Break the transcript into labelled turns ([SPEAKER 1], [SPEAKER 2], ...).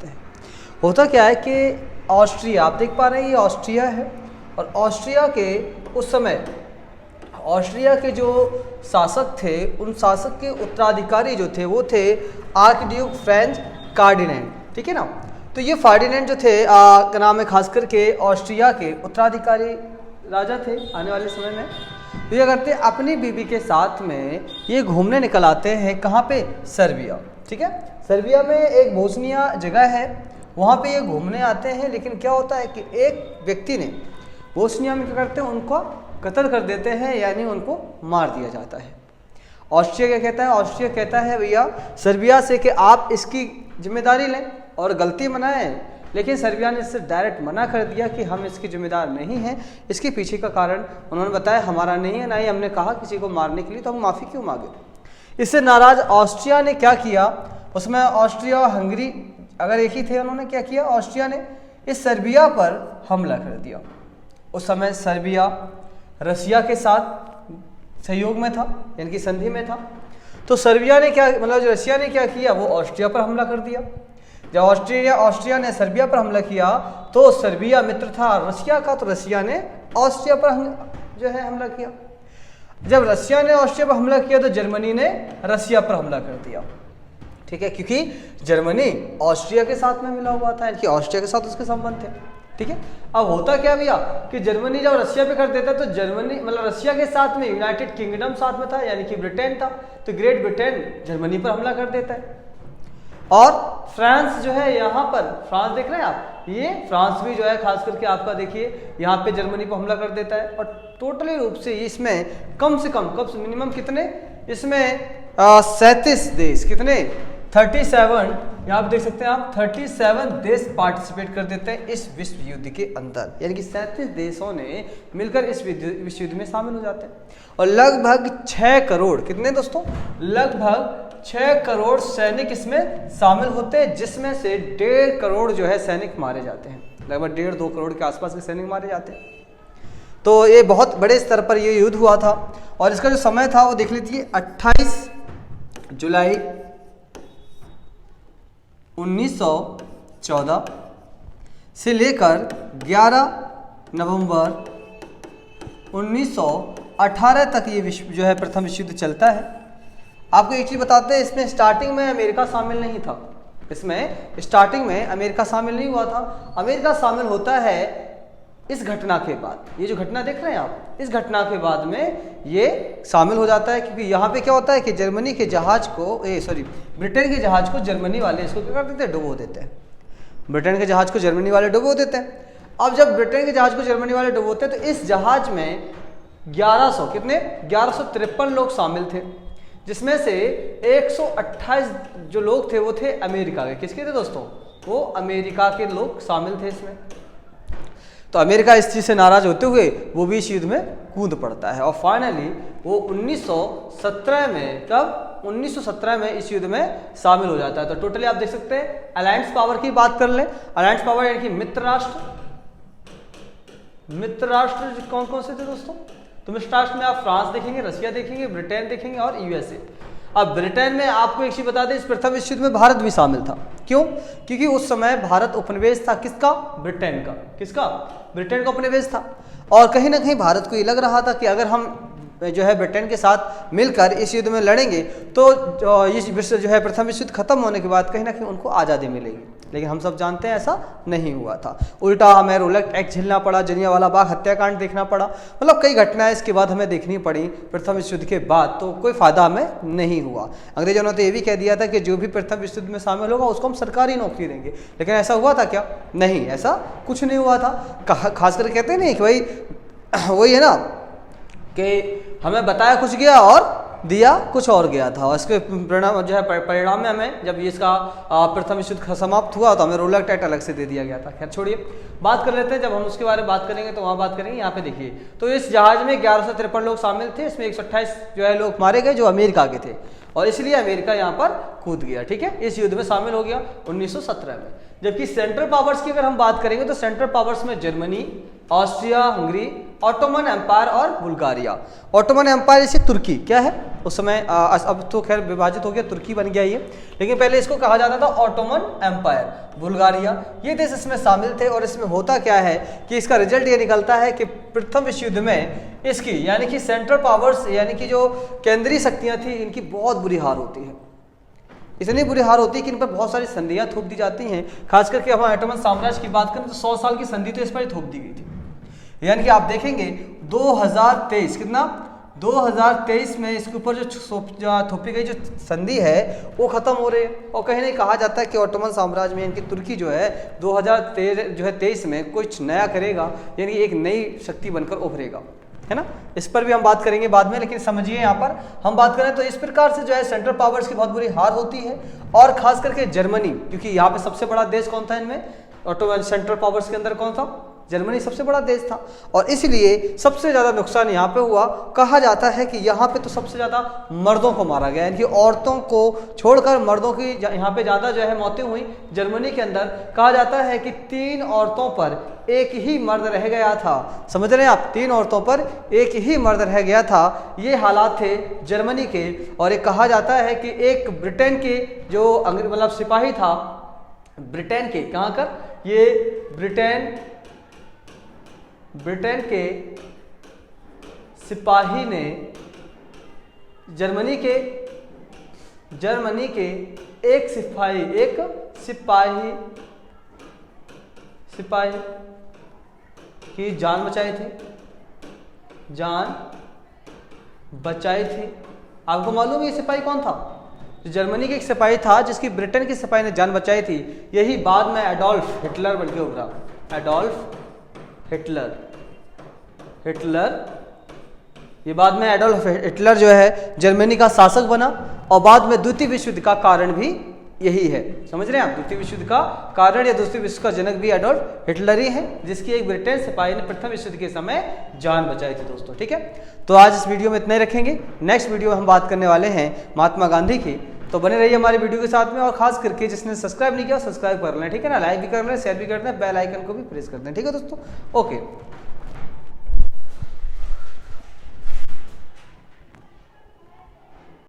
[SPEAKER 1] जाते हैं। होता क्या है कि ऑस्ट्रिया, आप देख पा रहे हैं ये ऑस्ट्रिया है, और ऑस्ट्रिया के उस समय ऑस्ट्रिया के जो शासक थे, उन शासक के उत्तराधिकारी जो थे वो थे आर्कड्यूक फ्रेंच कार्डिनेंट, ठीक है ना। तो ये फार्डिनेंट जो थे का नाम है, खास करके ऑस्ट्रिया के उत्तराधिकारी राजा थे आने वाले समय में। तो ये करते अपनी बीबी के साथ में ये घूमने निकल आते हैं, कहाँ पे, सर्बिया, ठीक है। सर्बिया में एक बोस्निया जगह है, वहाँ पे ये घूमने आते हैं। लेकिन क्या होता है कि एक व्यक्ति ने बोस्निया में क्या करते हैं, उनको कत्ल कर देते हैं, यानी उनको मार दिया जाता है। ऑस्ट्रिया क्या कहता है, ऑस्ट्रिया कहता है भैया सर्बिया से कि आप इसकी जिम्मेदारी लें और गलती मनाएं, लेकिन सर्बिया ने इससे डायरेक्ट मना कर दिया कि हम इसकी जिम्मेदार नहीं हैं। इसके पीछे का कारण उन्होंने बताया हमारा नहीं है, ना ही हमने कहा किसी को मारने के लिए, तो हम माफ़ी क्यों मांगे। इससे नाराज ऑस्ट्रिया ने क्या किया, उसमें ऑस्ट्रिया और हंगरी अगर एक ही थे, उन्होंने क्या किया, ऑस्ट्रिया ने इस सर्बिया पर हमला कर दिया। उस समय सर्बिया रसिया के साथ सहयोग में था, यानी कि संधि में था। तो सर्बिया ने क्या, मतलब जो रसिया ने क्या किया, वो ऑस्ट्रिया पर हमला कर दिया। जब ऑस्ट्रिया ने सर्बिया पर हमला किया तो सर्बिया मित्र था रसिया का, तो रसिया ने ऑस्ट्रिया पर जो है हमला किया। जब रसिया ने ऑस्ट्रिया पर हमला किया तो जर्मनी ने रसिया पर हमला कर दिया, ठीक है, क्योंकि जर्मनी ऑस्ट्रिया के साथ में मिला हुआ था, यानी कि ऑस्ट्रिया के साथ उसके संबंध थे, ठीक है। अब होता क्या भैया कि जर्मनी जब रसिया पे कर देता तो जर्मनी, मतलब रसिया के साथ में यूनाइटेड किंगडम साथ में था, यानी कि ब्रिटेन था, तो ग्रेट ब्रिटेन जर्मनी पर हमला कर देता है। और फ्रांस जो है यहाँ पर, फ्रांस देख रहे हैं आप, ये फ्रांस भी जो है खास करके आपका देखिए यहाँ पे जर्मनी पर हमला कर देता है। और टोटली रूप से इसमें कम से कम मिनिमम कितने, इसमें 37 देश, कितने, 37, यहाँ पे देख सकते हैं आप 37 देश पार्टिसिपेट कर देते हैं इस विश्व युद्ध के अंदर, यानी कि 37 देशों ने मिलकर इस विश्व युद्ध में शामिल हो जाते हैं। और लगभग 6 करोड़, कितने दोस्तों, लगभग 6 करोड़ सैनिक इसमें शामिल होते हैं, जिसमें से 1.5 करोड़ जो है सैनिक मारे जाते हैं, लगभग 1.5-2 करोड़ के आसपास के सैनिक मारे जाते हैं। तो ये बहुत बड़े स्तर पर ये युद्ध हुआ था। और इसका जो समय था वो देख लीजिए, 28 जुलाई 1914 से लेकर 11 नवंबर 1918 तक ये विश्व जो है प्रथम विश्व युद्ध चलता है। आपको एक चीज़ बताते हैं, इसमें स्टार्टिंग में अमेरिका शामिल नहीं था, इसमें स्टार्टिंग में अमेरिका शामिल नहीं हुआ था। अमेरिका शामिल होता है इस घटना के बाद, ये जो घटना देख रहे हैं आप, इस घटना के बाद में ये शामिल हो जाता है, क्योंकि यहाँ पे क्या होता है कि जर्मनी के जहाज को, ब्रिटेन के जहाज को जर्मनी वाले इसको क्या कर देते हैं, डुबो देते हैं। ब्रिटेन के जहाज को जर्मनी वाले डुबो देते हैं। अब जब ब्रिटेन के जहाज को जर्मनी वाले डुबोते हैं तो इस जहाज में 1153 लोग शामिल थे, जिसमें से 128 जो लोग थे वो थे अमेरिका के। किसके थे दोस्तों, वो अमेरिका के लोग शामिल थे इसमें। तो अमेरिका इस चीज़ से नाराज होते हुए वो भी इस युद्ध में कूद पड़ता है, और फाइनली वो 1917 में, तब 1917 में इस युद्ध में शामिल हो जाता है। तो टोटली आप देख सकते हैं अलायंस पावर की बात कर लें, अलायंस पावर यानी कि मित्र राष्ट्र कौन कौन से थे दोस्तों, तो मित्र राष्ट्र में आप फ्रांस देखेंगे, रसिया देखेंगे, ब्रिटेन देखेंगे और यूएसए। अब ब्रिटेन में आपको एक चीज बता दें, इस प्रथम विश्व युद्ध में भारत भी शामिल था। क्यों, क्योंकि उस समय भारत उपनिवेश था किसका, ब्रिटेन का। किसका, ब्रिटेन का उपनिवेश था। और कहीं ना कहीं भारत को ये लग रहा था कि अगर हम जो है ब्रिटेन के साथ मिलकर इस युद्ध में लड़ेंगे तो इस विश्व जो है प्रथम विश्व युद्ध खत्म होने के बाद कहीं ना कहीं उनको आज़ादी मिलेगी। लेकिन हम सब जानते हैं ऐसा नहीं हुआ था, उल्टा हमें रोलक एक्ट झेलना पड़ा, जलियांवाला बाग हत्याकांड देखना पड़ा, मतलब कई घटनाएं इसके बाद हमें देखनी पड़ी प्रथम विश्व युद्ध के बाद। तो कोई फायदा हमें नहीं हुआ। अंग्रेजों ने तो ये भी कह दिया था कि जो भी प्रथम विश्व युद्ध में शामिल होगा उसको हम सरकारी नौकरी देंगे, लेकिन ऐसा हुआ था क्या, नहीं, ऐसा कुछ नहीं हुआ था। खासकर कहते हैं नहीं कि भाई वही है ना कि हमें बताया कुछ गया और दिया कुछ और गया था। और इसके परिणाम जो है परिणाम में हमें जब इसका प्रथम विश्व युद्ध समाप्त हुआ तो हमें रोलक एक्ट अलग से दे दिया गया था। खैर छोड़िए, बात कर लेते हैं, जब हम उसके बारे में बात करेंगे तो वहाँ बात करेंगे। यहाँ पे देखिए, तो इस जहाज में 1153 लोग शामिल थे, इसमें 128 जो है लोग मारे गए जो अमेरिका के थे, और इसलिए अमेरिका यहाँ पर कूद गया, ठीक है, इस युद्ध में शामिल हो गया 1917 में। जबकि सेंट्रल पावर्स की अगर हम बात करेंगे तो सेंट्रल पावर्स में Germany, Austria Hungary Ottoman empire और बुल्गारिया। ऑटोमन एम्पायर जैसे तुर्की क्या है उस समय, अब तो खैर विभाजित हो गया, तुर्की बन गया ये, लेकिन पहले इसको कहा जाता था ऑटोमन एम्पायर। बुल्गारिया ये देश इसमें शामिल थे। और इसमें होता क्या है कि इसका रिजल्ट ये निकलता है कि प्रथम विश्व युद्ध में इसकी यानी कि सेंट्रल पावर्स यानी कि जो केंद्रीय शक्तियाँ थी इनकी बहुत बुरी हार होती है। इतनी बुरी हार होती है कि इन पर बहुत सारी संधियाँ थोप दी जाती हैं। खास करके हम ऑटोमन साम्राज्य की बात करें तो 100 साल की संधि तो इस पर ही थोप दी गई थी। यानी कि आप देखेंगे 2023 कितना 2023 में इसके ऊपर जो थोपी गई जो संधि है वो खत्म हो रही है। और कहीं नहीं कहा जाता है कि ऑटोमन साम्राज्य में इनकी तुर्की जो है 2023 में कुछ नया करेगा, यानी एक नई शक्ति बनकर उभरेगा, है ना। इस पर भी हम बात करेंगे बाद में, लेकिन समझिए यहाँ पर हम बात करें तो इस प्रकार से जो है सेंट्रल पावर्स की बहुत बुरी हार होती है। और खास करके जर्मनी, क्योंकि यहाँ पे सबसे बड़ा देश कौन था इनमें, ऑटोमन सेंट्रल पावर्स के अंदर कौन था, जर्मनी सबसे बड़ा देश था। और इसलिए सबसे ज़्यादा नुकसान यहाँ पे हुआ। कहा जाता है कि यहाँ पे तो सबसे ज़्यादा मर्दों को मारा गया, यानी कि औरतों को छोड़कर मर्दों की यहाँ पे ज़्यादा जो है मौतें हुई जर्मनी के अंदर। कहा जाता है कि 3 औरतों पर एक ही मर्द रह गया था। समझ रहे हैं आप, 3 औरतों पर एक ही मर्द रह गया था। ये हालात थे जर्मनी के। और ये कहा जाता है कि एक ब्रिटेन के जो मतलब सिपाही था, ब्रिटेन के कहाँ कर, ये ब्रिटेन के सिपाही ने जर्मनी के एक सिपाही की जान बचाई थी। आपको मालूम है ये सिपाही कौन था? जो जर्मनी के एक सिपाही था जिसकी ब्रिटेन के सिपाही ने जान बचाई थी। यही बाद में एडोल्फ हिटलर बन के उभरा। एडोल्फ हिटलर ये बाद में एडोल्फ हिटलर जो है जर्मनी का शासक बना। और बाद में द्वितीय विश्व युद्ध का कारण भी यही है। समझ रहे हैं आप, द्वितीय विश्व युद्ध का कारण या द्वितीय विश्व का जनक भी एडोल्फ हिटलर ही है, जिसकी एक ब्रिटेन सिपाही ने प्रथम विश्व युद्ध के समय जान बचाई थी दोस्तों। ठीक है, तो आज इस वीडियो में इतना ही रखेंगे। नेक्स्ट वीडियो में हम बात करने वाले हैं महात्मा गांधी की। तो बने रहिए हमारी वीडियो के साथ में। और खास करके जिसने सब्सक्राइब नहीं किया सब्सक्राइब कर लें, ठीक है ना, लाइक भी कर लें, शेयर भी कर लें, बेल आइकन को भी प्रेस कर दें। ठीक है दोस्तों, ओके।